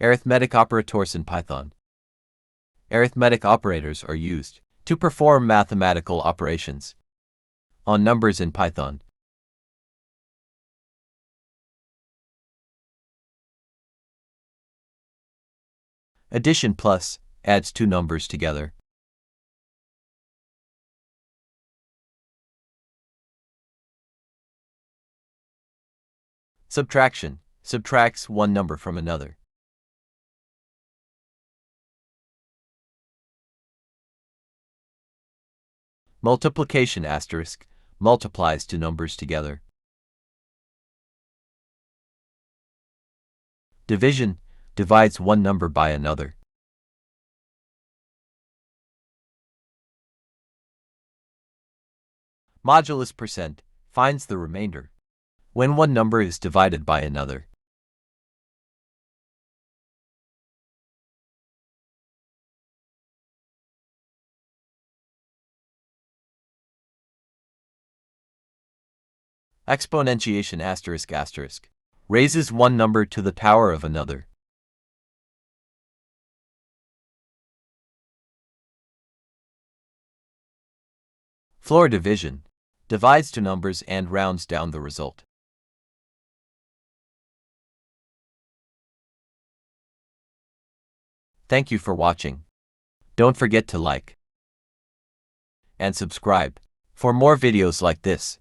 Arithmetic operators in Python. Arithmetic operators are used to perform mathematical operations on numbers in Python. Addition plus adds two numbers together. Subtraction subtracts one number from another. Multiplication asterisk multiplies two numbers together. Division divides one number by another. Modulus percent finds the remainder when one number is divided by another. Exponentiation asterisk asterisk raises one number to the power of another. Floor division divides two numbers and rounds down the result. Thank you for watching. Don't forget to like and subscribe for more videos like this.